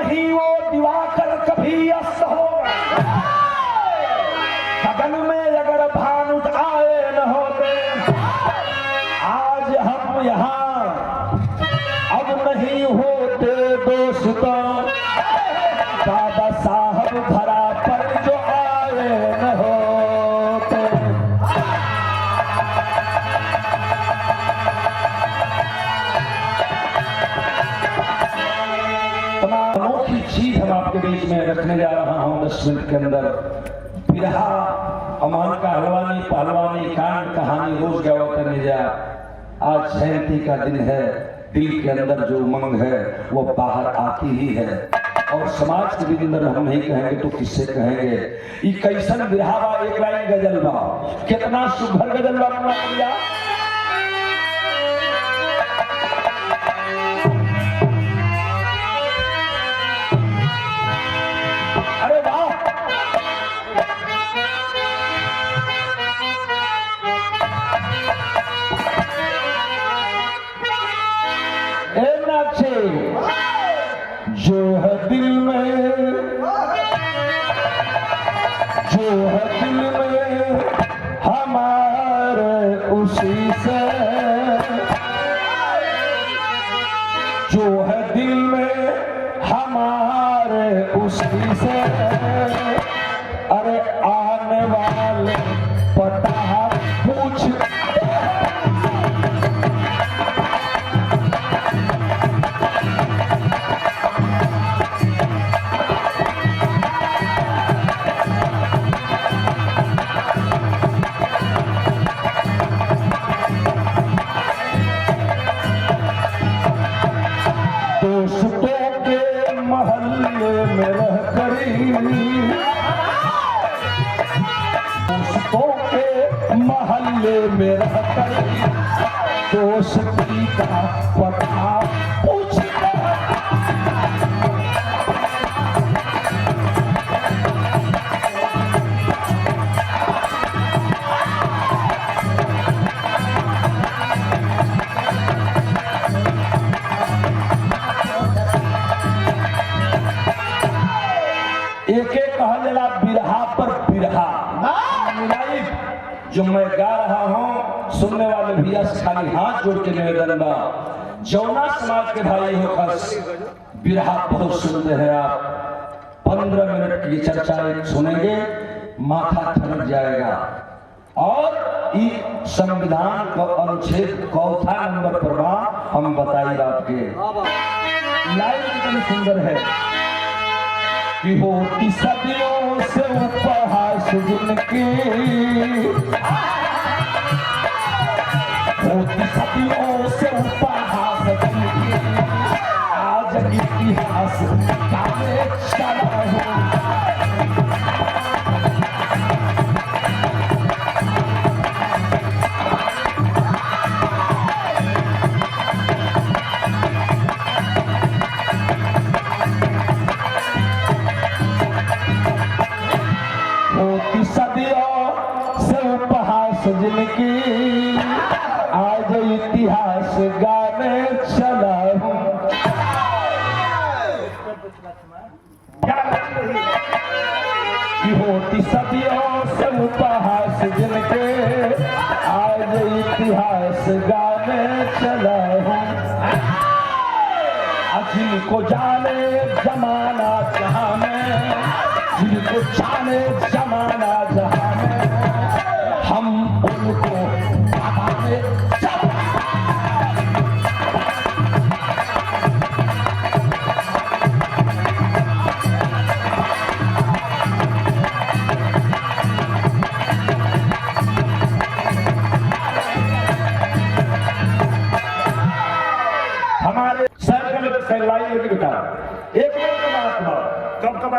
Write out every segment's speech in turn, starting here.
नहीं वो दिवाकर कभी अस्त होगा। गगन में अगर भानु आए न होते आज हम यहाँ अब नहीं होते दोस्तों। दादा साहब धरा पर जो आए न होते। तमाम अनोखी चीज हम आपके बीच में रखने जा रहा हूं 10 मिनट के अंदर। बिरहा अमान का हलवानी पहलवानी कांड कहानी रोज गावा करने जा। आज जयंती का दिन है, दिल के अंदर जो उमंग है वो बाहर आती ही है। और समाज के भी अंदर हम नहीं कहेंगे तो किससे कहेंगे। ये कैसन बिरहा बा, एक लाइन गजल बा, कितना सुघर गजल बा। अरे वाह, जो है दिल में, जो है दिल में हमारे उसी से, जो है दिल में हमारे उसी से। अरे आने वाले पता पूछ महल्ले में रहकर दोस्ती का पता पूछ। एक एक कहा जला बिरहा पर बिरहा जो मैं गा रहा हूं, सुनने वाले भैया से खाली हाथ जोड़ के निवेदन बा। जौना समाज के भाई हो खास बिरहा बहुत सुनते हैं आप। 15 मिनट की चर्चा सुनेंगे, माथा ठनक जाएगा। और इस संविधान का अनुच्छेद चौथा नंबर पर बा, हम बताइए आपके लाइन कितनी सुंदर है कि होती सदियों से उपहास जिनकी, होती सदियों से उपहास जिनकी, आज इतिहास गाने चला हो। जिनकी आज इतिहास गाने चला हूं। कि होती सदियों से उपहास जिनके आज इतिहास गाने चला हूं। जिनको जाने जमाना जहां में, जिनको जाने जमाना जहां में, हम उनको हमारे सर्कल फैलाई लेके बिठा एक बात कब कब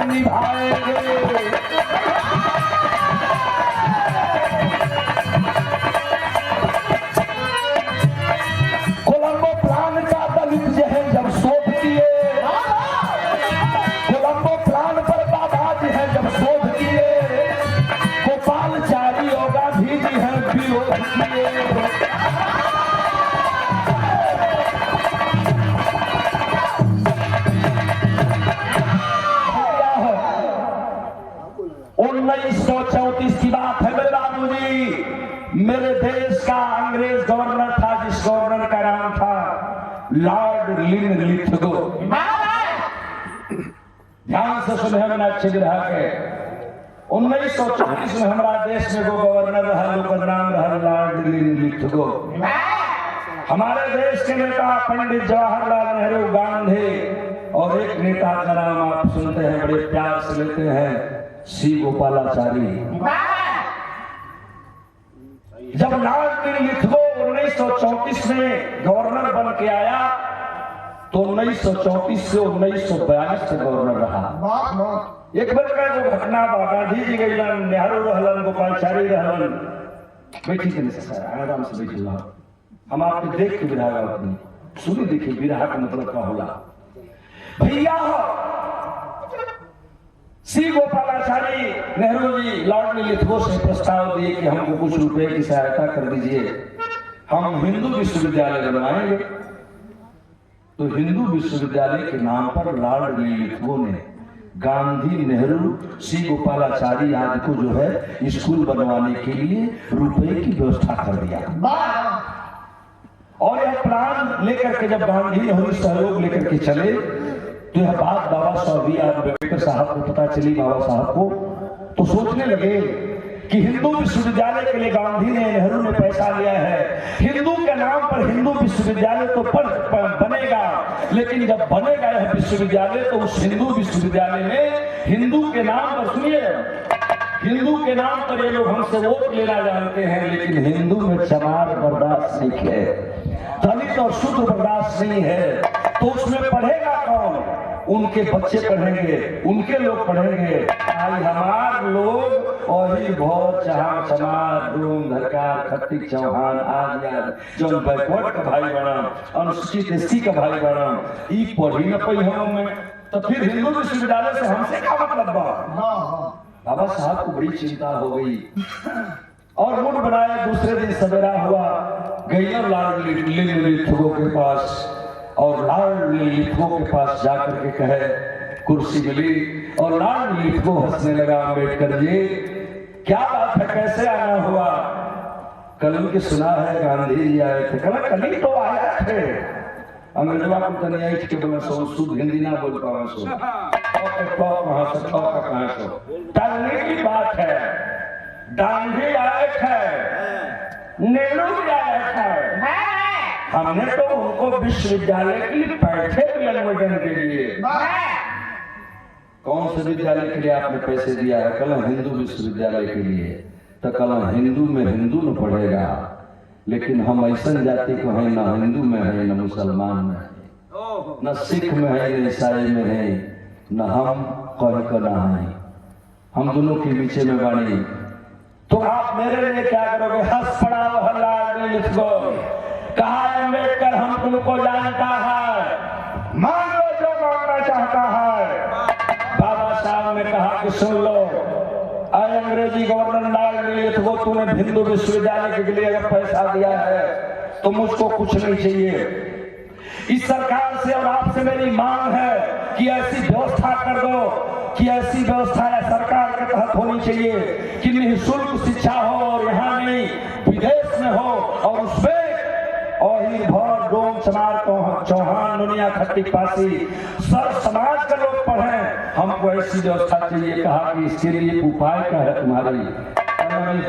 निभाएंगे। कोलंबो प्लान का दलित जहन जब शोध किए, कोलंबो प्लान पर बाबा जी हैं जब शोध किए, गोपालचारी और गांधी जी हैं विरोध किए। उन्नीस 1934 की बात है मेरे बाबू जी। मेरे देश का अंग्रेज गवर्नर था जिस गवर्नर का नाम था लॉर्ड लिनलिथगो। ध्यान से सुने हमने अच्छे ग्रह के 1934 में हमारा देश में वो गवर्नर रहा, लोग नाम रहा लॉर्ड लिनलिथगो। हमारे देश के नेता पंडित जवाहरलाल नेहरू, गांधी और एक नेता का नाम आप सुनते हैं, बड़े प्यार से लेते हैं, सी गोपालाचारी। जब लॉर्ड लिनलिथगो 1934 में गवर्नर बन के आया तो 1934 से 1942 तक गवर्नर रहा। एक बार का जो घटना गांधी जी गई, नेहरू रहलन, गोपालाचारी रहलन, बैठी के नहीं आराम से बैठी हुआ, हम आपके देख के विराह अपनी सुनी, देखिए विराह का मतलब क्या होला भैया। सी गोपालाचारी नेहरू जी लॉर्ड लिनलिथगो से प्रस्ताव दिए कि हमको कुछ रुपए की सहायता कर दीजिए, हम हिंदू विश्वविद्यालय बनवाएंगे। तो हिंदू विश्वविद्यालय के नाम पर लॉर्ड लिनलिथगो ने गांधी, नेहरू, सी गोपालाचारी आदि को जो है स्कूल बनवाने के लिए रुपए की व्यवस्था कर दिया। और यह प्लान लेकर के जब गांधी, नेहरू सहयोग लेकर के चले तो यह बात बाबा साहब अम्बेडकर साहब को पता चली, बाबा साहब को, तो सोचने लगे कि हिंदू विश्वविद्यालय के लिए गांधी ने, नेहरू ने पैसा लिया है, हिंदू के नाम पर हिंदू विश्वविद्यालय तो बनेगा, लेकिन जब बनेगा यह विश्वविद्यालय तो उस हिंदू विश्वविद्यालय में हिंदू के नाम पर, सुनिए, हिंदू के नाम पर ये लोग हमसे वोट लेना जानते हैं, लेकिन हिंदू में चमार बर्दाश्त नहीं है, दलित और शूद्र बर्दाश्त नहीं है, तो उसमें पढ़ेगा कौन? उनके बच्चे पढ़ेंगे, उनके लोग पढ़ेंगे। आज हमार लोग और ही बहुत चमार, डूम, धरकार, खट्टिक, चौहान आदि जो बैकवर्ड का भाई बना, अनुसूचित एससी का भाई बना, ई पढ़ी न पई हम में, तो फिर हिंदू विश्वविद्यालय से हमसे क्या मतलब बा? बाबा साहब को बड़ी चिंता हो गई और मूड बनाया। दूसरे दिन सवेरा हुआ, गई लॉर्ड लिनलिथगो के पास और लॉर्ड लिनलिथगो के पास जाकर के कहे, कुर्सी मिली और लॉर्ड लिनलिथगो हंसने लगा, अम्बेडकर जी क्या बात है, कैसे आना हुआ? कल उनके सुना है गांधी जी आए थे। कल ही तो आया थे। अंग्रेजवा को तनिया के बोला सो शुद्ध हिंदी ना बोल पावा सो वहां से कहां सो टालने की बात है। गांधी आए थे, नेहरू भी आए थे, हमने तो उनको विश्वविद्यालय के लिए पैसे दिए अनुमोदन के लिए। कौन से विद्यालय के लिए आपने पैसे दिया है? कल हिंदू विश्वविद्यालय के लिए। तो कल हिंदू में हिंदू न पढ़ेगा, लेकिन हम ऐसा जाति को है, न हिंदू में है, न मुसलमान में है, न सिख में है, न ईसाई में है, न हम कहीं का ना है, हम दोनों के बीच में बानी। तो आप मेरे लिए क्या करोगे? हंस पड़ा लॉर्ड लिनलिथगो, कहा अम्बेडकर हम तुमको जानता है, मान लो जो मांगना चाहता है। बाबा साहब ने कहा कि सुन लो, अरे अंग्रेजी गवर्नर लॉर्ड लिनलिथगो, तूने हिंदू विश्वविद्यालय के लिए अगर पैसा दिया है तो मुझको कुछ नहीं चाहिए। इस सरकार से और आपसे मेरी मांग है कि ऐसी व्यवस्था कर दो कि ऐसी व्यवस्था सरकार के तहत होनी चाहिए कि निःशुल्क शिक्षा हो और यहाँ नहीं विदेश में हो, और उसमें भर डोम चमार चौहान दुनिया खट्टिक पासी सब समाज के लोग पढ़ें, हमको ऐसी व्यवस्था चाहिए। कहा कि इसके लिए उपाय क्या है तुम्हारी?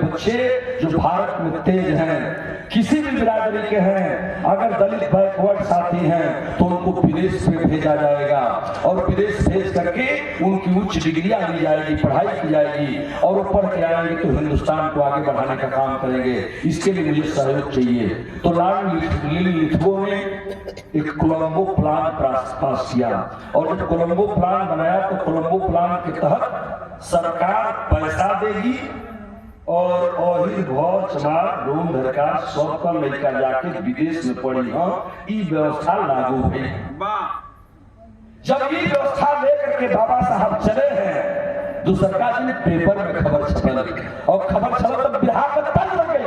बच्चे जो भारत में तेज हैं, किसी भी बिरादरी के हैं, अगर दलित बैकवर्ड साथी हैं तो उनको विदेश में भेजा जाएगा और विदेश भेज करके उनकी उच्च डिग्रियां दी जाएगी, पढ़ाई की जाएगी और वो पढ़ के आएंगे तो हिंदुस्तान को आगे बढ़ाने का काम करेंगे। इसके लिए मुझे सहयोग चाहिए। तो लॉर्ड लिथगो ने एक कोलंबो प्लान पास किया और जब कोलंबो प्लान बनाया तो कोलंबो प्लान के तहत सरकार पैसा देगी और अहिर भौर चमार डोम धरकार सबका लड़का जाके विदेश में पढ़ी। हाँ, ये व्यवस्था लागू है। जब ये व्यवस्था लेकर के बाबा साहब चले हैं, दूसरा दिन पेपर में खबर छपल और खबर छपल तब बिहार में तंग लग गई।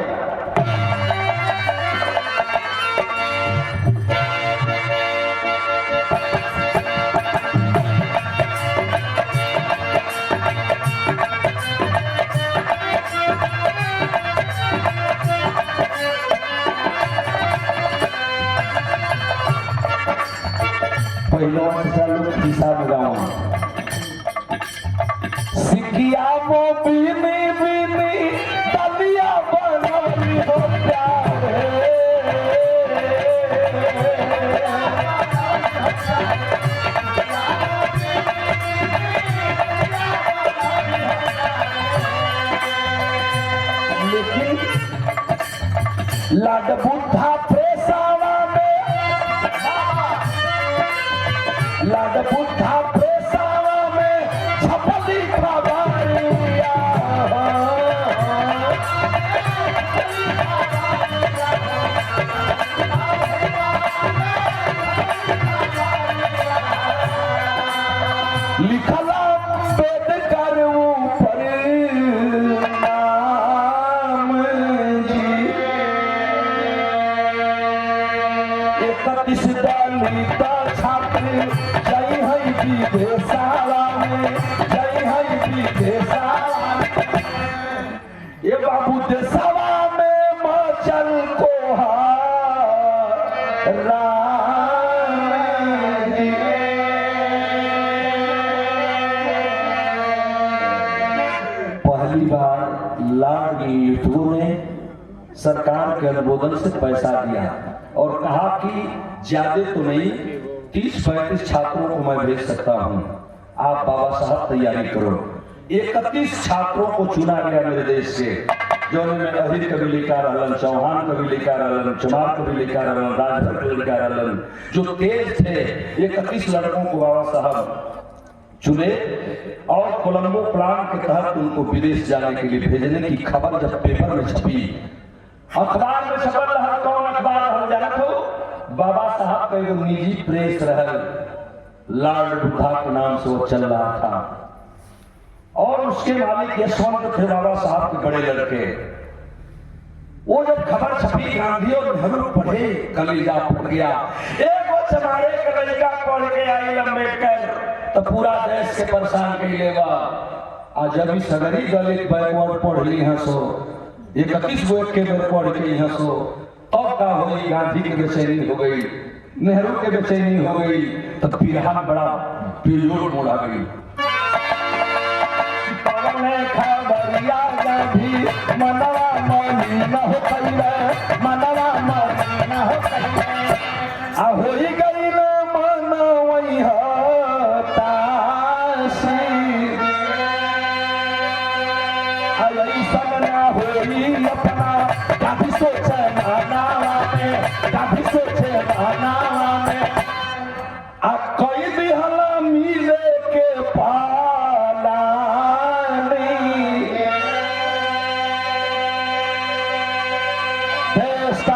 हिसाब लगाओ सिकिया वो बीनी बीनी दलिया बनवली हो प्यारे लेकिन लाड बुद्धा प्रेसावा लाड बुद्धा प्रेसावा में छपली खबरिया लिखला वेद कर ऊपर नाम जी 31 दलित छात्र जय है विदेशाला में, जय है विदेशाला ये बाबू देशवा में मचल को पहली बार लॉर्ड लिथगो ने सरकार के अनुमोदन से पैसा दिया और कहा कि ज्यादा तो नहीं 30-35 छात्रों को मैं भेज सकता हूं, आप बाबा साहब तैयारी करो। 31 छात्रों को चुना गया मेरे देश से, जो में अहिर कभी लेकर रहलन, चौहान कभी लेकर रहलन, चमार कभी लेकर रहलन, राजभर कभी लेकर रहलन, जो तेज थे 31 लड़कों को बाबा साहब चुने और कोलंबो प्लान के तहत उनको विदेश जाने के लिए भेजने की खबर जब पेपर में छपी, अखबार में छपल रहा। कौन अखबार हम जानत हो? बाबा साहब का एक निजी प्रेस रहल, लॉर्ड बुद्धा के नाम से वो चल रहा था और उसके मालिक यशवंत थे बाबा साहब के बड़े लड़के। वो जब खबर छपी गांधी और नेहरू पढ़े, कलेजा फट गया। एक वो चमारे का लड़का पढ़ के आई अम्बेडकर तो पूरा देश के परेशान कर लेगा। आज जब भी सगरी दलित बैकवर्ड पढ़ ली हैं सो 31 गो के बैकवर्ड के यहाँ सो तब का हुई, गांधी की बेचैनी हो गई, नेहरू के बेचैनी हो गई, तब बिरहा बड़ा पीरियड मोड़ आ गई। खबरिया गांधी मनवा मनी न हो कइले, मनवा मनी न हो कइले, आ होई गई न मन वही हताशी, आई सपना होई अपना काफी सोचे मानावा में, काफी सोचे मानावा में, आ कोई भी हला मिले के पाला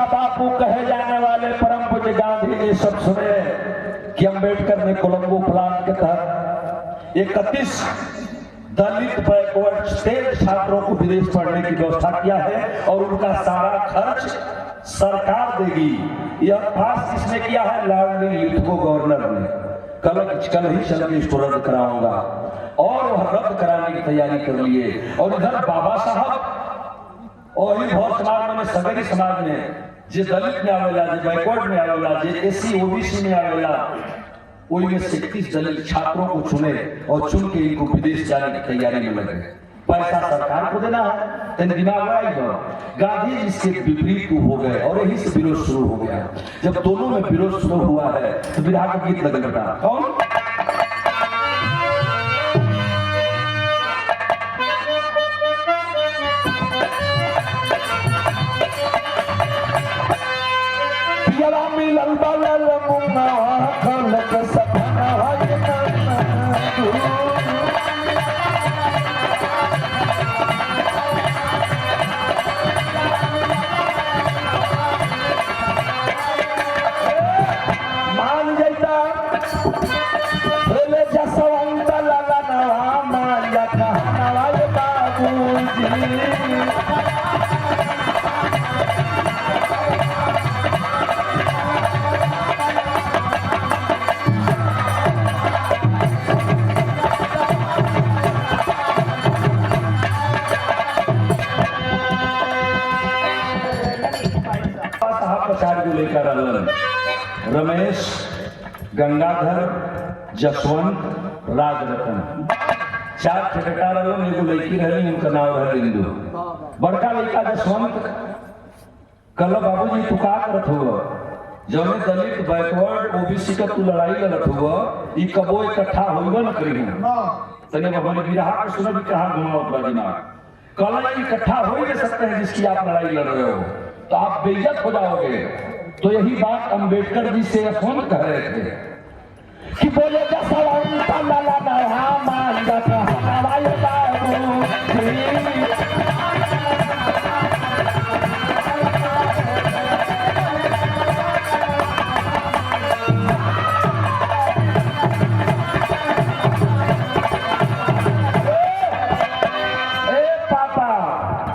बापू कहे जाने वाले परम पूज्य गांधी जी सब सुने कि अम्बेडकर ने कोलंबो प्लान के तहत 31 दलित बैकवर्ड स्टेट छात्रों को विदेश पढ़ने की व्यवस्था किया है और उनका सारा खर्च सरकार देगी। यह पास किसने किया है? लॉर्ड लिथगो गवर्नर ने। कल ही चल के इसको रद्द कराऊंगा और वह रद्द कराने की तैयारी कर लिए। और इधर बाबा साहब और बहुत समाज में सगरी समाज में जे दलित में आवेला, जे बैकवर्ड में आवेला, जे एससी ओबीसी में आवेला, वही में 31 दलित छात्रों को चुने और चुन के इनको विदेश जाने की तैयारी में लगे। पैसा सरकार को देना है, तेरे दिमाग में आई हो। गांधी जी से विपरीत हो गए और यही से विरोध शुरू हो गया। जब दोनों में विरोध शुरू हुआ है तो बिरहा का गीत लगे बेटा कौन मिलल बलल मुंगवा खलक सपना मान जैता पहले जसवंत लाला नवा माया कहना बाबूजी लेकर रमेश, गंगाधर, जसवंत, राजरतन, 4 ठेकेदार रहलन। एगो लड़की रहली, उनका नाम रहे इंदु। बड़का लड़का जसवंत कहल बाबूजी तू का करत हुआ, जौने दलित बैकवर्ड ओबीसी का तू लड़ाई लड़त हुआ, ई कबो इकट्ठा होइबो न करी तने हमारे बिरहा को सुना भी कहां घुमाओ अपना दिमाग। कल इकट्ठा हो ही नहीं सकते हैं जिसकी आप लड़ाई लड़ रहे हो, तो आप बेइज्जत हो जाओगे। तो यही बात अंबेडकर जी से यशवंत कह रहे थे कि बोले जसवंत लाला नहा मांगा कहना वाले बाबू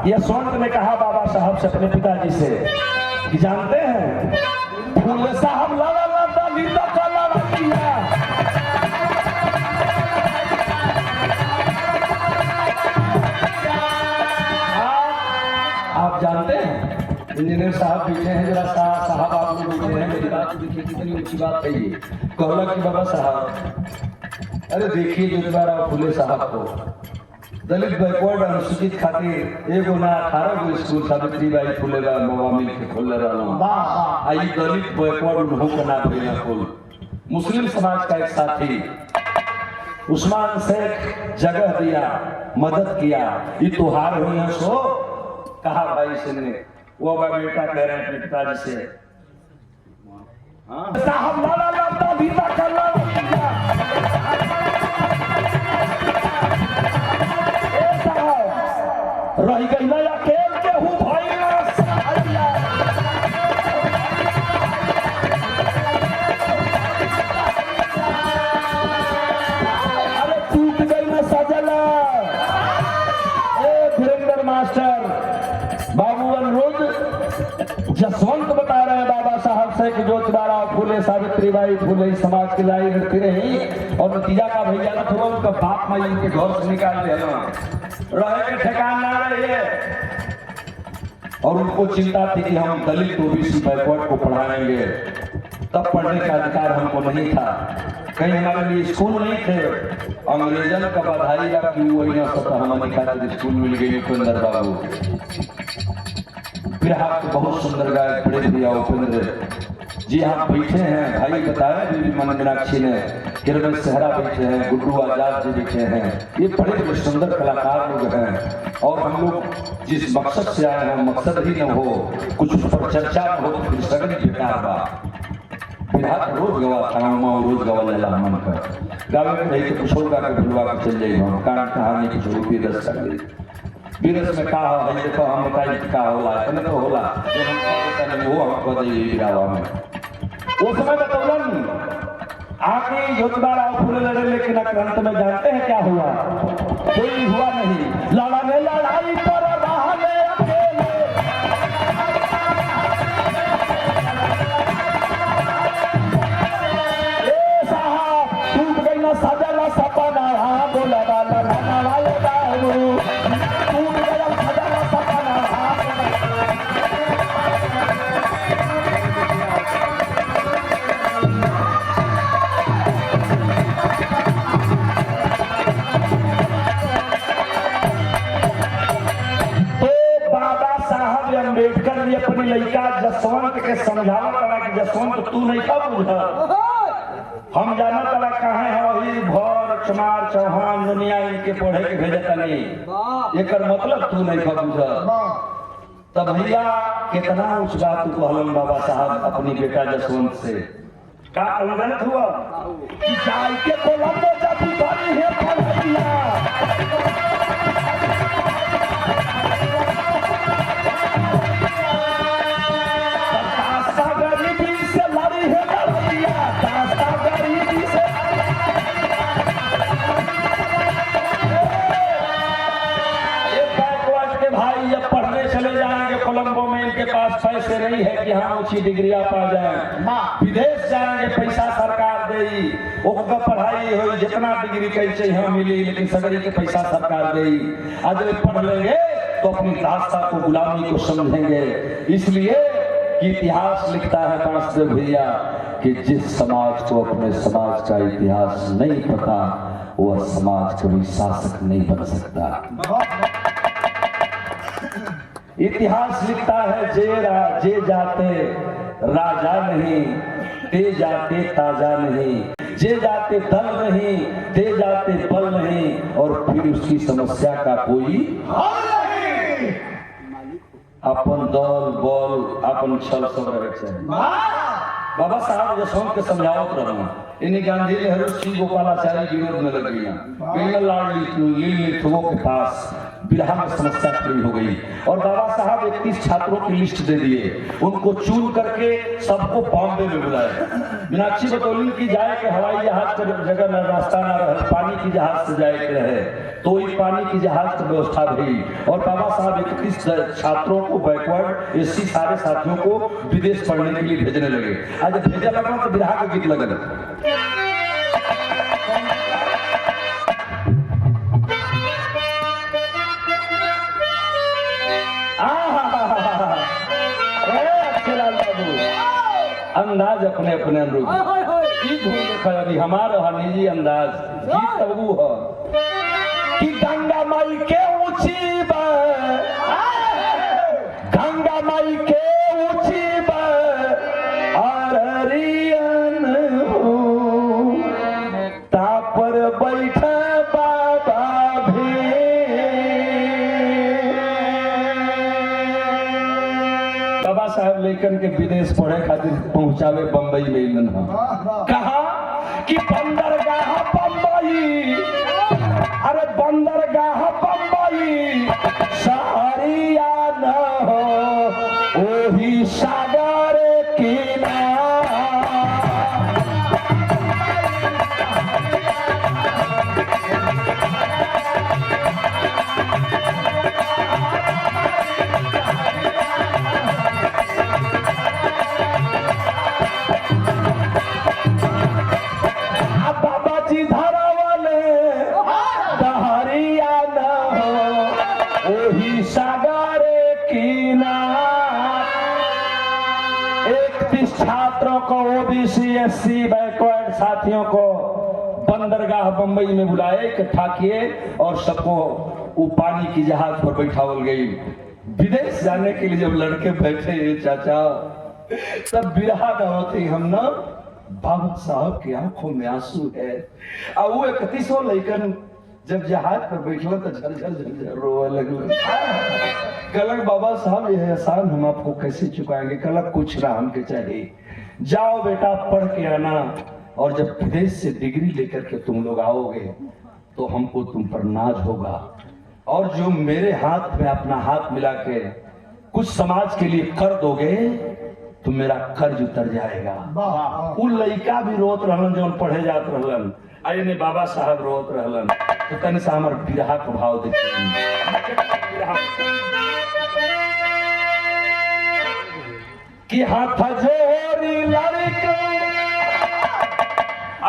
यशवंत ने कहा बाबा साहब से अपने पिताजी से कि जानते हैं फूले साहब लाला लाला लीला का लाला किया। आप जानते हैं इंजीनियर साहब बैठे हैं, जरा साहब आप लोग बैठे हैं, मेरी बात देखिए कितनी ऊंची बात है ये। कहला कि बाबा साहब अरे देखिए जो द्वारा फूले साहब को दलित बैकवर्ड अनुसूचित खातिर एगो ना 18 गो स्कूल सावित्रीबाई फुले बाबा मिल के खोले रहना। आई दलित बैकवर्ड उन्हों का नाम भेजना खोल। मुस्लिम समाज का एक साथी उस्मान शेख जगह दिया, मदद किया, ये त्योहार हुई है सो कहा भाई से ने वो बेटा कह रहे हैं पिताजी से साहब लाला लाला बीता कर रही गई नया खेल के हूँ भाई अरे टूट गई ना सजला। धीरेन्द्र मास्टर बाबू अनुरोध जसवंत बता रहे हैं बाबा साहब से कि जो तुम्हारा फूले सावित्रीबाई फूले समाज की लड़ाई लड़ती रही और नतीजा का भैया ना थोड़ा उनका बाप माई उनके घर से निकाल दिया, रहे के ठिकान ना रहे और उनको चिंता थी कि हम दलित ओबीसी बैकवर्ड को पढ़ाएंगे, तब पढ़ने का अधिकार हमको नहीं था। कहीं हमारे लिए स्कूल नहीं थे, अंग्रेजन का बधाई का कि वही ना सकता हमारे खातिर स्कूल मिल गई। उपेंद्र बाबू बिरहा के बहुत सुंदर गायक बड़े भैया उपेंद्र जी हाँ बैठे हैं। भाई बताया बीबी मन मीनाक्षी ने, किरण सेहरा बैठे हैं, गुड्डू आजाद जी बैठे हैं, ये बड़े सुंदर कलाकार लोग हैं। और हम लोग जिस मकसद से आए हैं मकसद ही न हो, कुछ उस पर चर्चा न हो तो फिर सगन बेकार बा। बिरहा रोज गवा था रोज गवा लला मन कर गावे में नहीं तो कुछ होगा कि भुलवा के चल जाएगा हम कारण कहानी कुछ रूपी रस कर ली। बीरस में कहा है देखो हम बताइए क्या होला है तो होला जो हम कहते हैं वो हमको बताइए बिरहा में वो समय बतौलन आगे योद्धारा फूले लड़े, लेकिन अंत में जानते हैं क्या हुआ? कोई हुआ नहीं। लड़ा ने लड़ाई पर बहाने अकेले साहब टूट गई ना सजला सपना बोला वाला रहना वाले बाबू टूट गया सजला सपना। जाना तला कहाँ है वही भर चमार चौहान दुनिया इनके पढ़े के भेजता नहीं एकर मतलब तू नहीं खबूझ तब भैया कितना उस बात तू कहलन बाबा साहब अपनी बेटा जसवंत से का अलगन हुआ कि जाय के कोलंबो जब बनी है पढ़िया कोलंबो में इनके पास पैसे नहीं है कि हम ऊंची डिग्रियां पा जाए विदेश जाएंगे पैसा सरकार देगी ओका पढ़ाई हो जितना डिग्री कैसे यहाँ मिली लेकिन सगरी के पैसा सरकार देगी आज पढ़ लेंगे तो अपनी दास्ता को गुलामी को समझेंगे इसलिए कि इतिहास लिखता है बांसदेव भैया कि जिस समाज को अपने समाज का इतिहास नहीं पता वह समाज कभी शासक नहीं बन सकता इतिहास लिखता है जे जाते राजा नहीं ते जाते ताजा नहीं जे जाते दल नहीं ते जाते बल नहीं और फिर उसकी समस्या का कोई हल नहीं अपन दल बल अपन छल सब रहे चाहिए बाबा साहब जसवंत के समझावत रहना इन्हीं गांधी नेहरू श्री गोपालाचार्य विरोध में लग गई लाल के पास बिरहा में समस्या खड़ी हो गई और बाबा साहब 31 छात्रों की लिस्ट दे दिए उनको चुन करके सबको बॉम्बे में बुलाए मीनाक्षी बतौली की जाए कि हवाई जहाज का जगह न रास्ता न रहे पानी की जहाज से जाए के रहे तो ही पानी की जहाज की व्यवस्था भई और बाबा साहब 31 छात्रों को बैकवर्ड एससी सारे साथियों को विदेश पढ़ने के लिए भेजने लगे आज भेजा लगा तो बिरहा का गीत लगल अंदाज अपने अपने अनुरूप अभी हमारा निजी अंदाज गीत तब वो है कि गंगा माई के ऊंची गंगा माई के ऊंची अरियन तापर बैठा बाबा भी बाबा साहब लेकर के विदेश पढ़े खातिर पहुंचावे बंबई में इलन कहा कि बंदरगाह बंबई अरे बंदरगाह बंबई सहरिया न हो ओही सागर किनारा छात्रों को ओबीसी एससी बैकवर्ड साथियों को बंदरगाह बंबई में बुलाए इकट्ठा किए और सबको वो पानी की जहाज पर बैठावल गई विदेश जाने के लिए जब लड़के बैठे चाचा तब बिरहा न होते हम ना बाबा साहब की आंखों में आंसू है और वो 31 लड़कन जब जहाज पर बैठल तो झरझर झरझर रोने लगल कलक बाबा साहब यह एहसान हम आपको कैसे चुकाएंगे कलक कुछ ना हमके चाहिए जाओ बेटा पढ़ के आना और जब विदेश से डिग्री लेकर के तुम लोग आओगे तो हमको तुम पर नाज होगा और जो मेरे हाथ में अपना हाथ मिला के कुछ समाज के लिए कर दोगे तो मेरा कर्ज उतर जाएगा उन लड़का भी रोत रहलन जो पढ़े जात रहलन आये ने बाबा साहब रोत रहलन तो तनि से हमार बिरहा को भाव देते कि हाथ जोरी लड़के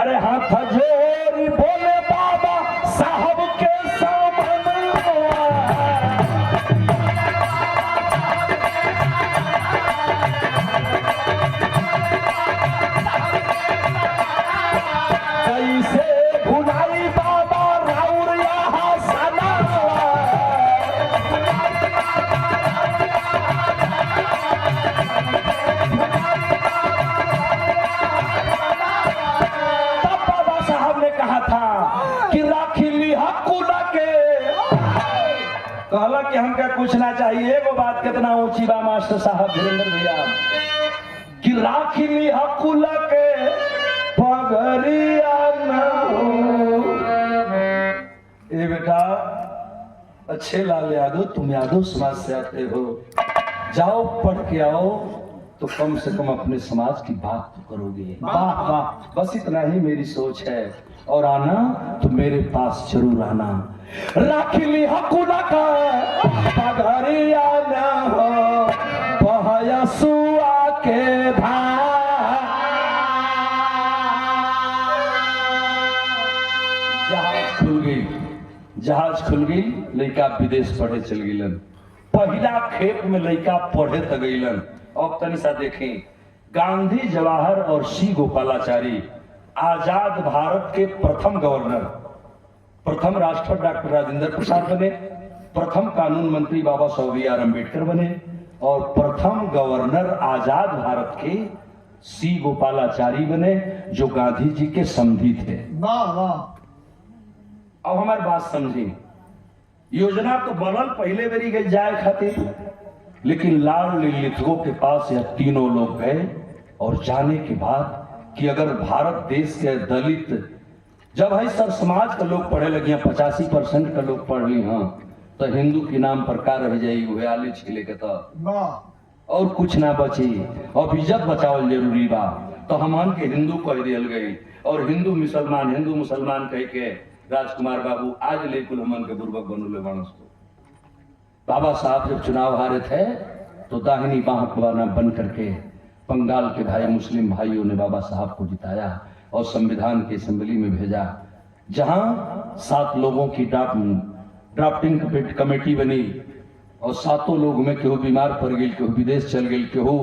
अरे हाथ जोरी बोले बाबा साहब के कि हमका कुछ ना चाहिए। वो बात कितना ऊंची बा मास्टर साहब धीरेन्द्र भैया कि राखी ली हकुल के पगरिया ना हो। ए बेटा अच्छे लाल यादव, तुम यादव समाज से आते हो, जाओ पढ़ के आओ तो कम से कम अपने समाज की बात तो करोगे। वाह वाह, बस इतना ही मेरी सोच है। और आना तो मेरे पास जरूर आना। राखिली हकुला का पगरिया ना हो, पहयसुआ के जहाज खुल गई, लड़का विदेश पढ़े चल गईलन। पहला खेप में लड़का पढ़े त गईलन। अब तनी सा देखें, गांधी, जवाहर और सी गोपालाचारी आजाद भारत के प्रथम गवर्नर, प्रथम राष्ट्रपति डॉक्टर राजेंद्र प्रसाद बने, प्रथम कानून मंत्री बाबा साहब बी आर अम्बेडकर बने और प्रथम गवर्नर आजाद भारत के सी गोपालाचारी बने जो गांधी जी के समधी थे। वाह वाह। अब हमारी बात समझी, योजना तो बनल पहले बेरी गई जाए खातिर, लेकिन लाल लिथगो के पास यह तीनों लोग गए और जाने के बाद कि अगर भारत देश के दलित, जब भाई सब समाज का लोग पढ़े लगे, 85% का लोग पढ़ ली, हाँ, तो हिंदू के नाम पर का रह जाएगी, वो आलिच के लेके तो और कुछ ना बची। और इज्जत बचावल जरूरी बा, तो हमन के हिंदू कह दियल गई और हिंदू मुसलमान कह के राजकुमार बाबू आज लेकुल हमन के बुर्बक बनूले मानस को। बाबा साहब जब चुनाव हारे थे तो दाहिनी बाह बन करके बंगाल के भाई मुस्लिम भाइयों ने बाबा साहब को जिताया और संविधान की असेंबली में भेजा, जहां 7 लोगों की ड्राफ्टिंग कमेटी बनी और 7 लोग में केहू बीमार पड़ गई, केहू विदेश चल गई, केहू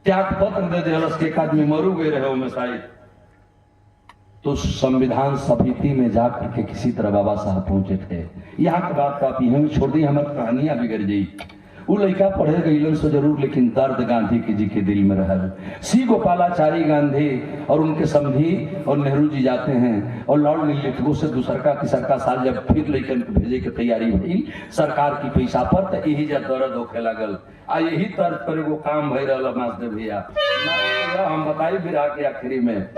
त्याग पत्र दे दिलस के एक आदमी मरू गए रहे में शायद। तो संविधान समिति में जाकर के किसी तरह बाबा साहब पहुंचे थे। यहाँ की बात काफी हम छोड़ दी, हमारी कहानियां बिगड़ गई। वो लड़का पढ़े गईलन सो जरूर, लेकिन दर्द गांधी जी के दिल में रहल। सी गोपालाचारी गांधी और उनके समधी और नेहरू जी जाते हैं और लॉर्ड लिथगो से तीसरका साल जब फिर लड़कन को भेजे की तैयारी हुई सरकार की पैसा पर, तो यही जब दर्द होखे लगल। आ यही तर्ज पर एगो काम भई रहा मास्टर भैया, हम बताई बिरा के आखिरी में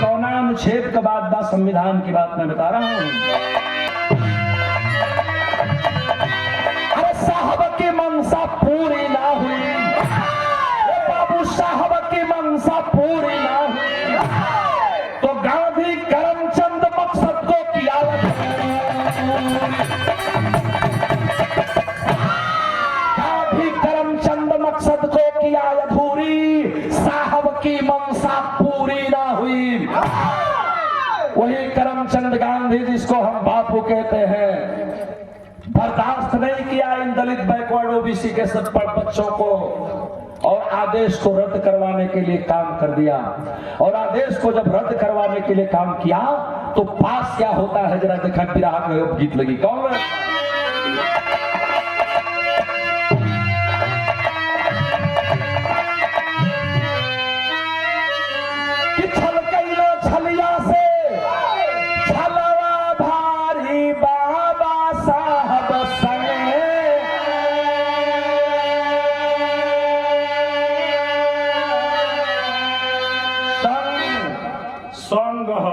कौना अनुच्छेद का बात बा, संविधान की बात मैं बता रहा हूं। अरे साहब की मंशा पूरी ना हुई, बाबू साहब की मंशा पूरी ना हुई, तो गांधी करमचंद मकसद को किया। गांधी करमचंद मकसद को किया अधूरी, साहब की मंशा पूरी ना हुई। वही करमचंद गांधी जिसको हम बापू कहते हैं, बर्दाश्त नहीं किया इन दलित बैकवर्ड ओबीसी के सब बच्चों को और आदेश को रद्द करवाने के लिए काम कर दिया। और आदेश को जब रद्द करवाने के लिए काम किया तो पास क्या होता है जरा देखा, बिरहा में गीत लगी कौन है?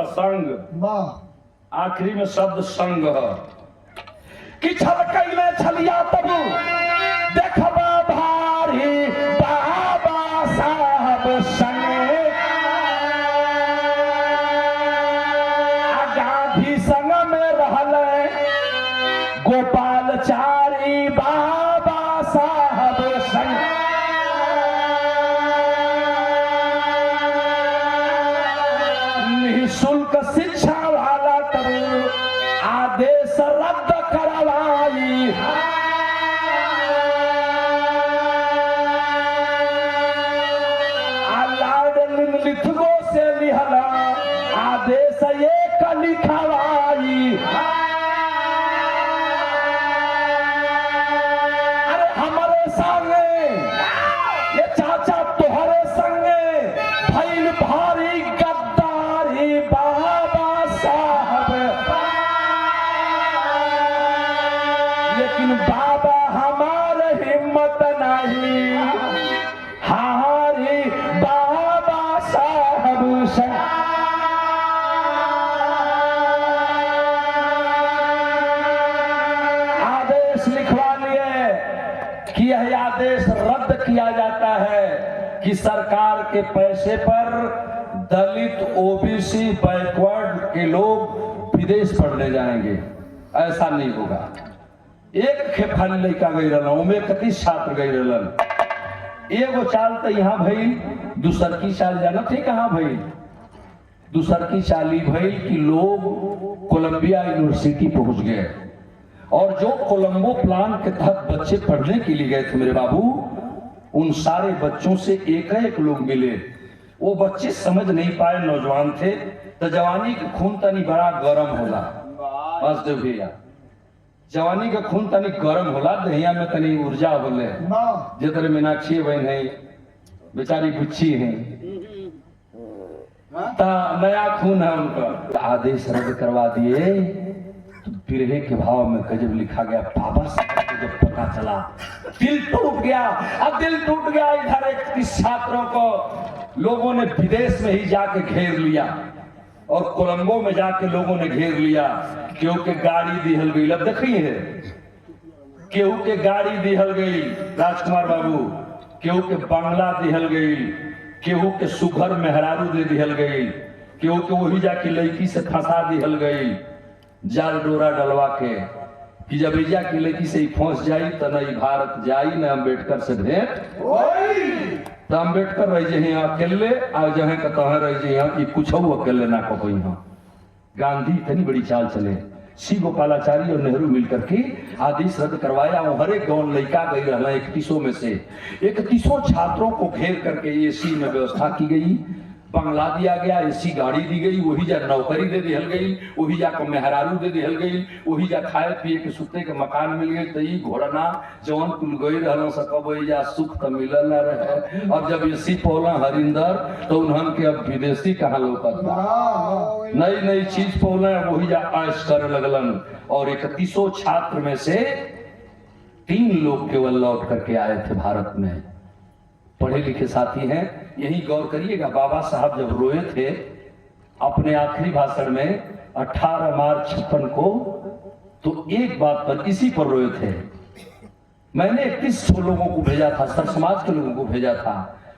संग, आखिरी में शब्द संग है कि छलकैले छलिया तब देखबा भारी बाबा साहब संग, गांधी संग में रहले गोपालचारी बाबा साहब संग। निःशुल्क शिक्षा वाला तब आदेश रद्द करवाई, लॉर्ड लिथगो से लिहला आदेश एक लिखवाई। अरे हमारे संगे ये चाचा तुहरे संगे भइल भारी गद्दारी बाबा साहब। आदेश लिखवा लिए कि यह आदेश रद्द किया जाता है कि सरकार के पैसे पर दलित, ओबीसी, बैकवर्ड के लोग विदेश पढ़ने जाएंगे। ऐसा नहीं होगा। एक खेफाली लड़का गई रहलन, उमे 31 छात्र गई रहलन। एगो चाल तो यहाँ भई, दूसर की चाल जाना थे कहाँ भई? दूसर की चाली भई कि लोग कोलंबिया यूनिवर्सिटी पहुंच गए और जो कोलंबो प्लान के तहत बच्चे पढ़ने के लिए गए थे मेरे बाबू, उन सारे बच्चों से एक लोग मिले। वो बच्चे समझ नहीं पाए, नौजवान थे, तो जवानी का खून तनी बड़ा गरम होला। बस देव भैया, जवानी का खून तनी गरम होला, दहिया में तनी ऊर्जा होले। जितने मीनाक्षी बहन है, बेचारी बुच्ची है, नया खून है उनका। आदेश रद्द करवा दिए तो बिरहे के भाव में गजब लिखा गया। बाबा साहब को जब पता चला, दिल टूट गया। अब दिल टूट गया। इधर 31 छात्रों को लोगों ने विदेश में ही जाके घेर लिया और कोलंबो में जाके लोगों ने घेर लिया। केहू के गाड़ी दिहल गई, अब देखिए, केहू के गाड़ी दिहल गई राजकुमार बाबू, केहू के बंगला दिहल गई, केहू के सुघर मेहरारू दे दिहल गई, केहू के वही जाके लड़की से फंसा दिहल गई जाल डोरा डलवा के कि जब ईजा की लड़की से ही फंस जाई तो न भारत जाई न अम्बेडकर से भेंट। तो अम्बेडकर रह जे अकेले आ जहे का तह रह जे कि कुछ अकेले ना कहो। यहाँ गांधी इतनी बड़ी चाल चले, सी गोपालाचारी और नेहरू मिलकर के आदेश रद्द करवाया। और हर एक गाँव लड़का गई रहना 31 में से 31 छात्रों को घेर करके एसी में व्यवस्था की गई, बंगला दिया गया, एसी गाड़ी दी गई, वही जा नौकरी दे दिहल गई, वही जा मेहरारू दे दिहल गई, वही जा खाए पिए के सुते के मकान मिल गई। तो ई घोड़ना जौन कुल गई रहना सकब जा सुख तो मिलल न रहे। अब जब एसी पौला हरिंदर तो उन्हन के अब विदेशी कहाँ लौकत बा, नई नई चीज पौला, वही जा ऐश करे लगलन। और 31 छात्र में से 3 लोग केवल लौट करके आए थे भारत में। पढ़े लिखे साथी हैं, यही गौर करिएगा। बाबा साहब जब रोए थे अपने आखिरी भाषण में 18 मार्च 56 को, तो एक बात पर, इसी पर रोए थे। मैंने 31 लोगों को भेजा था, सर समाज के लोगों को भेजा था,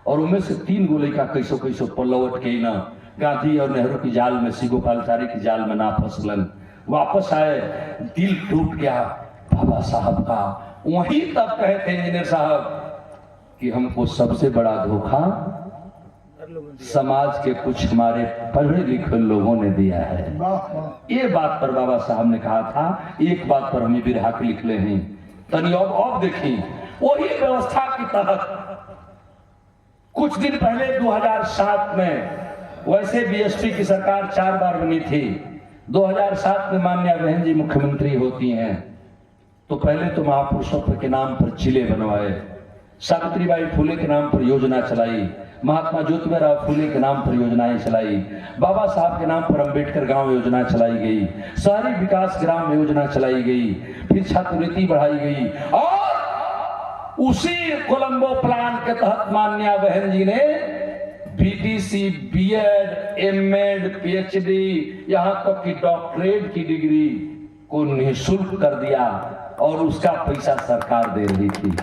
और उनमें से 3 गोले का कैसो पलवट के ना गांधी और नेहरू की जाल में, सी गोपालाचारी की जाल में ना फंसलन, वापस आए। दिल टूट गया बाबा साहब का। वही तब कहे थे इंजीनियर साहब कि हमको सबसे बड़ा धोखा समाज के कुछ हमारे पढ़े लिखे लोगों ने दिया है। ये बात पर बाबा साहब ने कहा था। एक बात पर हमें बिरहा के लिख ले हैं, तनी अब देखी। वही व्यवस्था के तहत कुछ दिन पहले 2007 में, वैसे बीएसपी की सरकार 4 बार बनी थी। 2007 में माननीय बहन जी मुख्यमंत्री होती हैं, तो पहले तो महापुरुषों के नाम पर जिले बनवाए, सावित्रीबाई फुले के नाम पर योजना चलाई, महात्मा ज्योतिबा फुले के नाम पर योजनाएं चलाई, बाबा साहब के नाम पर अंबेडकर गांव योजना चलाई गई, शहरी विकास ग्राम योजना चलाई गई, फिर छात्रवृत्ति बढ़ाई गई। और उसी कोलंबो प्लान के तहत माननीय बहन जी ने बीटीसी, बीएड, एमएड, पीएचडी, यहां तक की डॉक्टरेट की डिग्री को निःशुल्क कर दिया और उसका पैसा सरकार दे रही थी।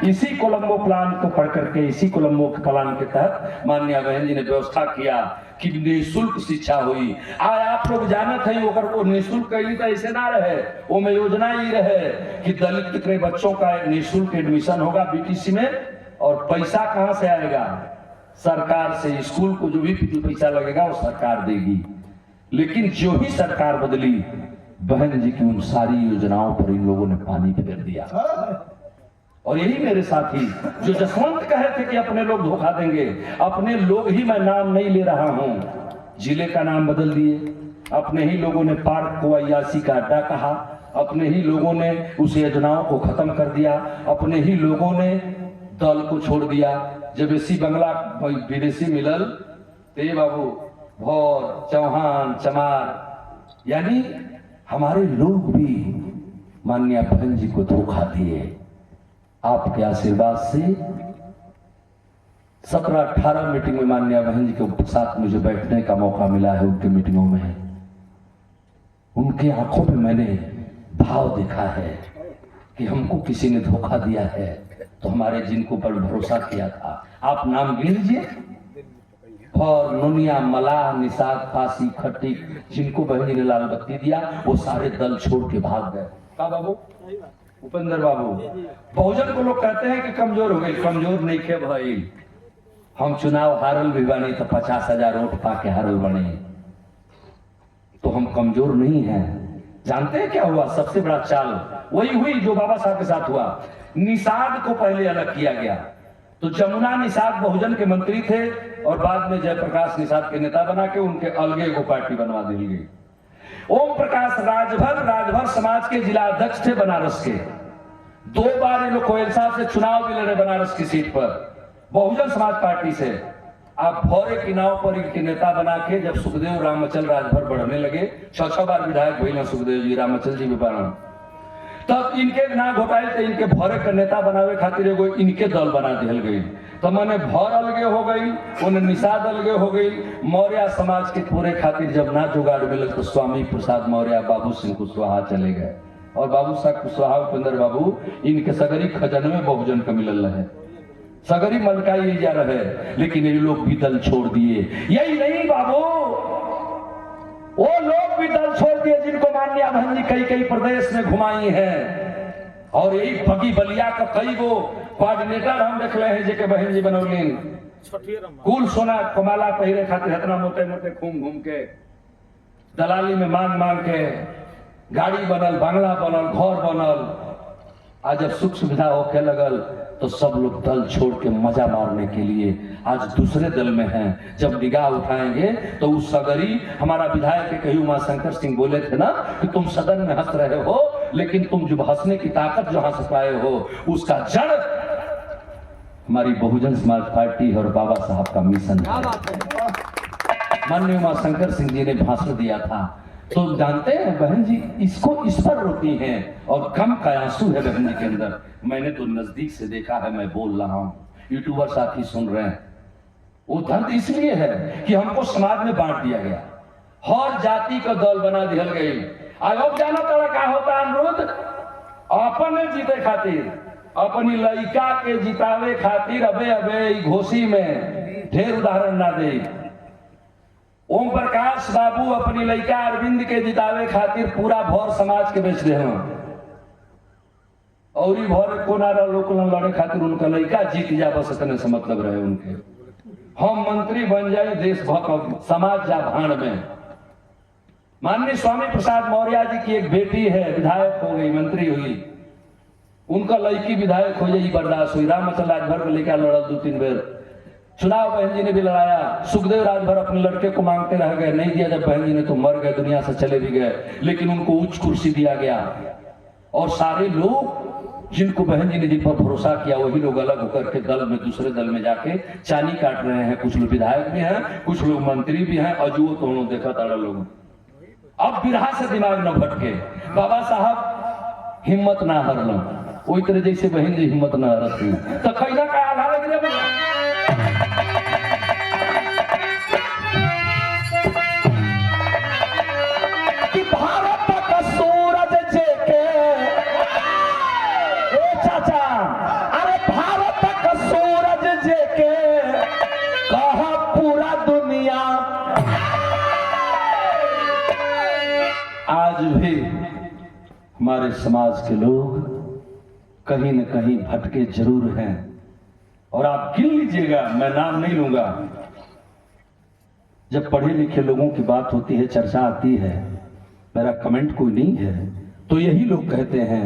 इसी कोलंबो प्लान को पढ़ करके, इसी कोलंबो प्लान के तहत माननीय बहन जी ने व्यवस्था किया कि निःशुल्क शिक्षा हुई। आज आप लोग जानत हैं ओकर को निःशुल्क कैली तो ऐसे ना रहे, वो में योजना ही रहे कि दलित के बच्चों का निःशुल्क एडमिशन होगा बीटीसी में, और पैसा कहां से आएगा? सरकार से। स्कूल को जो भी पैसा लगेगा वो सरकार देगी। लेकिन जो ही सरकार बदली, बहन जी की उन सारी योजनाओं पर इन लोगों ने पानी फेर दिया। और यही मेरे साथी जो जसवंत कहे थे कि अपने लोग धोखा देंगे, अपने लोग ही, मैं नाम नहीं ले रहा हूं, जिले का नाम बदल दिए। अपने ही लोगों ने पार्क को अयासी का अड्डा कहा, अपने ही लोगों ने उस योजनाओं को खत्म कर दिया, अपने ही लोगों ने दल को छोड़ दिया। जब एसी बंगला विदेशी मिलल ते बाबू भौर, चौहान, चमार, यानी हमारे लोग भी माननीय बहन जी को धोखा दिए। आपके आशीर्वाद से 17-18 मीटिंग में माननीय बहन जी के साथ मुझे बैठने का मौका मिला है उनकी मीटिंगों में। उनकी आंखों में मैंने भाव देखा है कि हमको किसी ने धोखा दिया है तो हमारे जिनको पर भरोसा किया था, आप नाम गिन लीजिए, और नोनिया, मलाह, निषाद, फांसी, खट्टी, जिनको बहन जी ने लाल बत्ती दिया वो सारे दल छोड़ के भाग गए। का बाबू उपेंद्र बाबू, बहुजन को लोग कहते हैं कि कमजोर हो गई, कमजोर नहीं खे भाई। हम चुनाव हारल भी बने तो 50,000 वोट पाके हारल बने, तो हम कमजोर नहीं हैं। जानते हैं क्या हुआ? सबसे बड़ा चाल वही हुई जो बाबा साहब के साथ हुआ। निषाद को पहले अलग किया गया, तो जमुना निषाद बहुजन के मंत्री थे और बाद में जयप्रकाश निषाद के नेता बना के उनके अलगे को पार्टी बनवा दी गई। ओम प्रकाश राजभर समाज के जिला अध्यक्ष थे बनारस के। 2 बार ये लोग कोयल साहब से चुनाव भी लड़े बनारस की सीट पर बहुजन समाज पार्टी से। आप भौरे की नाव पर इनके नेता बना के जब सुखदेव रामचल राजभर बढ़ने लगे, 6 बार विधायक भइल सुखदेव जी, रामचल जी भी बना, तब इनके ना घोटाइल तो इनके भौरे का नेता बनावे खातिर एगो इनके दल बना दिया गई। तो मैंने भौर अलगे हो गई, उन्हें निषाद अलगे हो गई। मौर्य समाज के पूरे खातिर जब ना जुगाड़ मिले तो स्वामी प्रसाद मौर्य बाबू सिंह कुशवाहा चले गए, और बाबू साहब कुशवाहा उपेंद्र बाबू इनके सगरी खजन में बहुजन का मिलल रहे, सगरी मलकाई जा रहे, लेकिन ये लोग भी दल छोड़ दिए। यही नहीं बाबू, वो लोग भी दल छोड़ दिए जिनको माननीय बहन जी कई प्रदेश में घुमाई है, और यही बगी बलिया का कई गो कोऑर्डिनेटर हम देख रहे हैं जेके बहन जी बनौलीन। कुल सोना कमाला पहिरे खातिर इतना मोटे मोटे घूम के दलाली में मांग के गाड़ी बनल, बंगला बनल, घर बनल। आज जब सुख सुविधा होके लगल तो सब लोग दल छोड़ के मजा मारने के लिए आज दूसरे दल में हैं। जब निगाह उठाएंगे तो उस सगरी हमारा विधायक के कही उमाशंकर सिंह बोले थे ना कि तुम सदन में हंस रहे हो, लेकिन तुम जो हंसने की ताकत जो हंस पाए हो उसका जड़ हमारी बहुजन समाज पार्टी और बाबा साहब का मिशन है। माननीय उमाशंकर सिंह जी ने भाषण दिया था, तो जानते हैं बहन जी इसको इस पर रोती हैं और कम का आंसू है बहन जी के अंदर। मैंने तो नजदीक से देखा है, मैं बोल रहा हूँ, यूट्यूबर साथी सुन रहे हैं। वो दर्द इसलिए है कि हमको समाज में बांट दिया गया, हर जाति का दल बना दिया गई। अब जाना तोड़ा क्या होता है अनुरोध, अपने जीते खातिर, अपनी लड़का के जितावे खातिर अबे घोषी में ढेर उदाहरण ना दे। ओम प्रकाश बाबू अपनी लड़का अरविंद के जितावे खातिर पूरा भौर समाज के बेच रहे हैं, और भौर को नारा लोग लड़े खातिर उनका लड़का जीत जा, बस इतने से मतलब रहे उनके। हम मंत्री बन जाए देश भक्त समाज जा भाण में। माननीय स्वामी प्रसाद मौर्य जी की एक बेटी है, विधायक हो गई, मंत्री हुई, उनका लड़की विधायक हो जाए बर्दाश्त हुई। रामचल राजभर को लेकर लड़ा 2-3 बेर चुनाव बहन जी ने भी लड़ाया। सुखदेव राजभर अपने लड़के को मांगते रह गए, नहीं दिया। जब बहन जी ने तो मर गए, दुनिया से चले भी गए, लेकिन उनको उच्च कुर्सी दिया गया। और सारे लोग जिनको बहन जी ने जिन पर भरोसा किया वही लोग अलग होकर के दल में दूसरे दल में जाके चानी काट रहे हैं। कुछ लोग विधायक भी हैं, कुछ लोग मंत्री भी हैं, अजुओ तो उन्होंने देखा ताड़ा लोग। अब बिरहा से दिमाग न भटके, बाबा साहब हिम्मत ना हरल, वही तरह जैसे बहन जी हिम्मत न हरती तो कहना का आधार कि भारत का सूरज जेके, ए चाचा, अरे भारत का सूरज जेके कहा पूरा दुनिया। आज भी हमारे समाज के लोग कहीं न कहीं भटके जरूर हैं, और आप गिन लीजिएगा, मैं नाम नहीं लूंगा। जब पढ़े लिखे लोगों की बात होती है, चर्चा आती है, मेरा कमेंट कोई नहीं है, तो यही लोग कहते हैं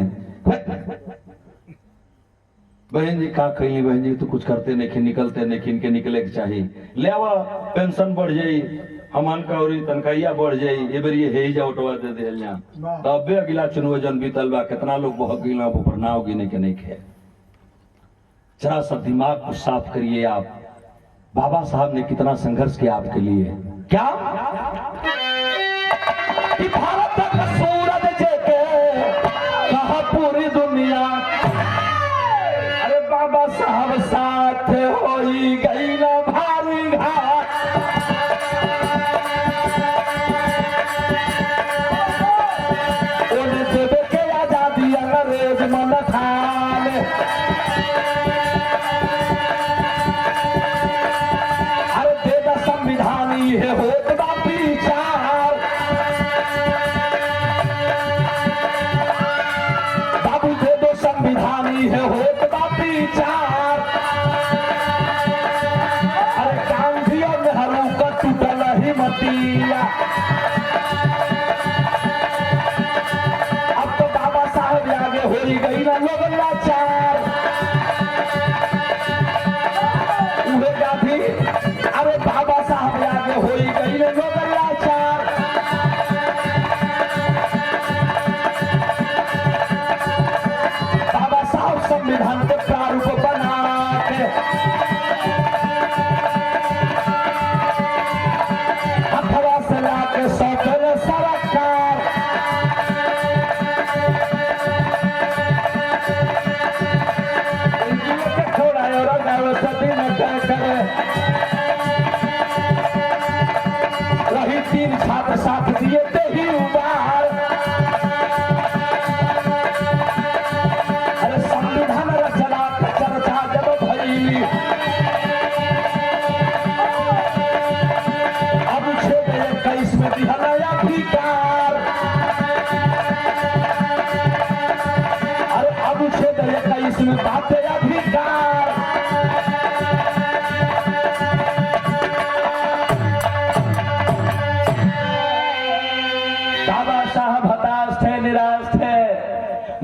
बहन जी का कहीं, बहन जी तो कुछ करते नहीं, निकलते नहीं, इनके निकले के चाहिए, ले आवा पेंशन बढ़ जाई, हमन का और तनखाइया बढ़ जाई, ये बार ये है ही जा उठवा दे दे जा, तबे अगला चुनाव जन बीतल बा, कितना लोग बहुत गिला ऊपर नाव गिने के नहीं खे। जरा सा दिमाग को साफ करिए आप। बाबा साहब ने कितना संघर्ष किया आपके लिए। क्या कि भारत का सूरज जेके कहा पूरी दुनिया, अरे बाबा साहब साथ हो ही गई है होत बापी चार, बाबू दे दो संविधानी है होत बापी चार। अरे गांधी और नेहरू का टूटल ही मतिया, अब तो बाबा साहब आगे हो ही गई ना लोग लाचार। उहे गांधी, अरे बाबा साहब आगे हो ही गई ना लोग लाचार। बाबा साहब संविधान के प्रारूप बना के हथवा से लाके सौंपे सरकार। थोड़ा और गाँव सदी में तय करे, वही 3 छात्र साथ दिए थे ही उबार। अरे संविधान रचना का चर्चा जब भई, अब 621 में दिया नया अधिकार। अरे अब 621 में बातें अधिकार। बाबा साहब हताश थे, निराश थे,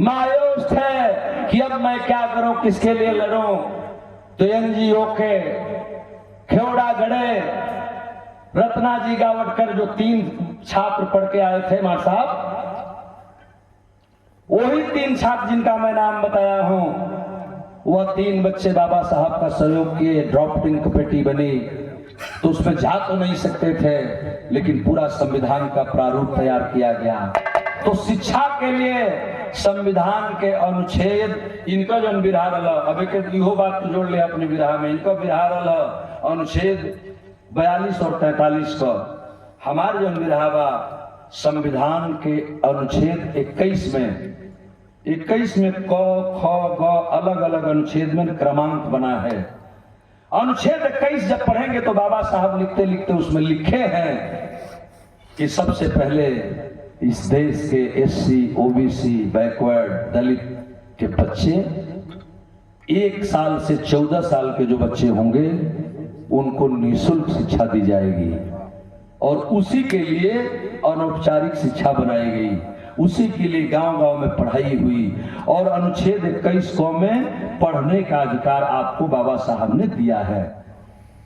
मायूस थे कि अब मैं क्या करूं, किसके लिए लड़ूं। तो एनजीओ के खेवड़ा गढ़े रत्ना जी गावटकर जो 3 छात्र पढ़ के आए थे मां साहब, वही 3 छात्र जिनका मैं नाम बताया हूं, वह 3 बच्चे बाबा साहब का सहयोग किए। ड्राफ्टिंग कमेटी बनी तो उसमें जा तो नहीं सकते थे, लेकिन पूरा संविधान का प्रारूप तैयार किया गया। तो शिक्षा के लिए संविधान के अनुच्छेद इनका जो विरहा रहा, अब एक इहो बात जोड़ ले अपने विरहा में, इनका विरहा रहा अनुच्छेद 42 और 43 का। हमारे जो विरहा बा संविधान के अनुच्छेद 21 में क ख ग अलग अलग अनुच्छेद में क्रमांक बना है। अनुच्छेद 21 जब पढ़ेंगे तो बाबा साहब लिखते लिखते उसमें लिखे हैं कि सबसे पहले इस देश के एससी, ओबीसी, बैकवर्ड, दलित के बच्चे 1 साल से 14 साल के जो बच्चे होंगे उनको निःशुल्क शिक्षा दी जाएगी, और उसी के लिए अनौपचारिक शिक्षा बनाई गई। उसी के लिए गांव-गांव में पढ़ाई हुई, और अनुच्छेद 21 को में पढ़ने का अधिकार आपको बाबा साहब ने दिया है।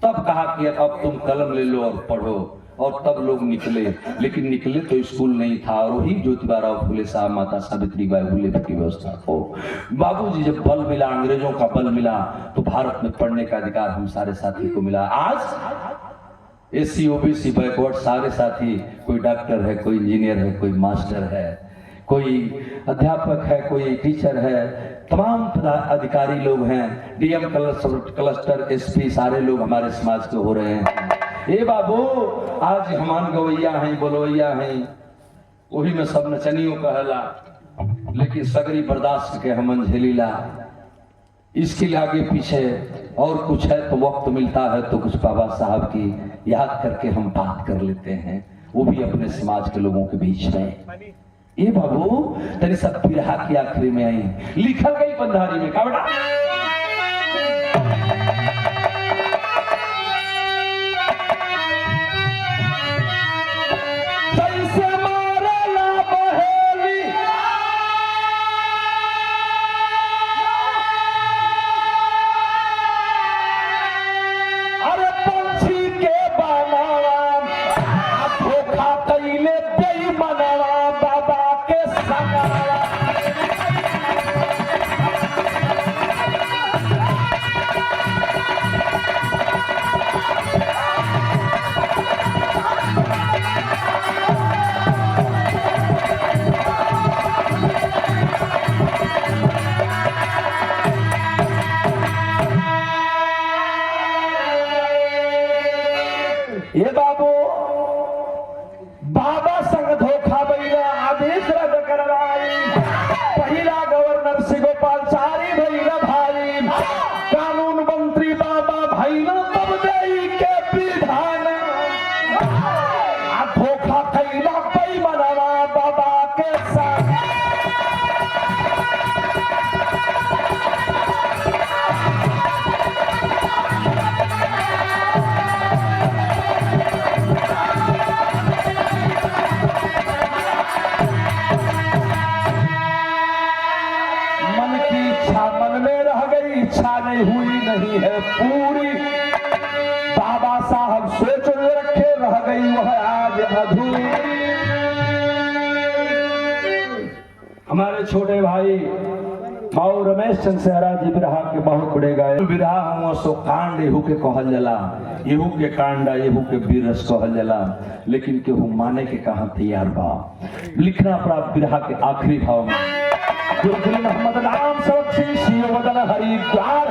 तब कहा कि अब तुम कलम ले लो और पढ़ो, और तब लोग निकले। लेकिन निकले तो स्कूल नहीं था, और वही ज्योतिबा फुले साहब, माता सावित्रीबाई फुले की व्यवस्था हो। बाबूजी जब बल मिला, अंग्रेजों का बल मिला, तो भारत में पढ़ने का अधिकार हम सारे साथी को मिला। आज एससी, ओबीसी, बैकवर्ड सारे साथी, कोई डॉक्टर है, कोई इंजीनियर है, कोई मास्टर है, कोई अध्यापक है, कोई टीचर है, तमाम अधिकारी लोग हैं, डीएम क्लस्टर, एसपी, सारे लोग हमारे समाज के हो रहे हैं। ए बाबू, आज हमान गवैया हैं, बोलवैया हैं, वही में सब नचनियों कहला, लेकिन सगरी बर्दाश्त के हमन झेलीला। इसके लिए आगे पीछे और कुछ है तो वक्त मिलता है तो कुछ बाबा साहब की याद करके हम बात कर लेते हैं, वो भी अपने समाज के लोगों के बीच में। ये बाबू तेरे सब बिरहा की आखिरी में आई, लिखल गई पंधारी में, का बेटा अधूरी। हमारे छोटे भाई माऊ रमेश चंद सेहरा जी बिरहा के बहुत बड़े गए। बिरहा हुआ सो कांड एहू के कहल जला, एहू के कांडा एहू के बीरस कहल जला, लेकिन केहू माने के कहाँ तैयार बा। लिखना पड़ा बिरहा के आखिरी भाव में। मोहम्मद नाम सब शिव बदन हरिद्वार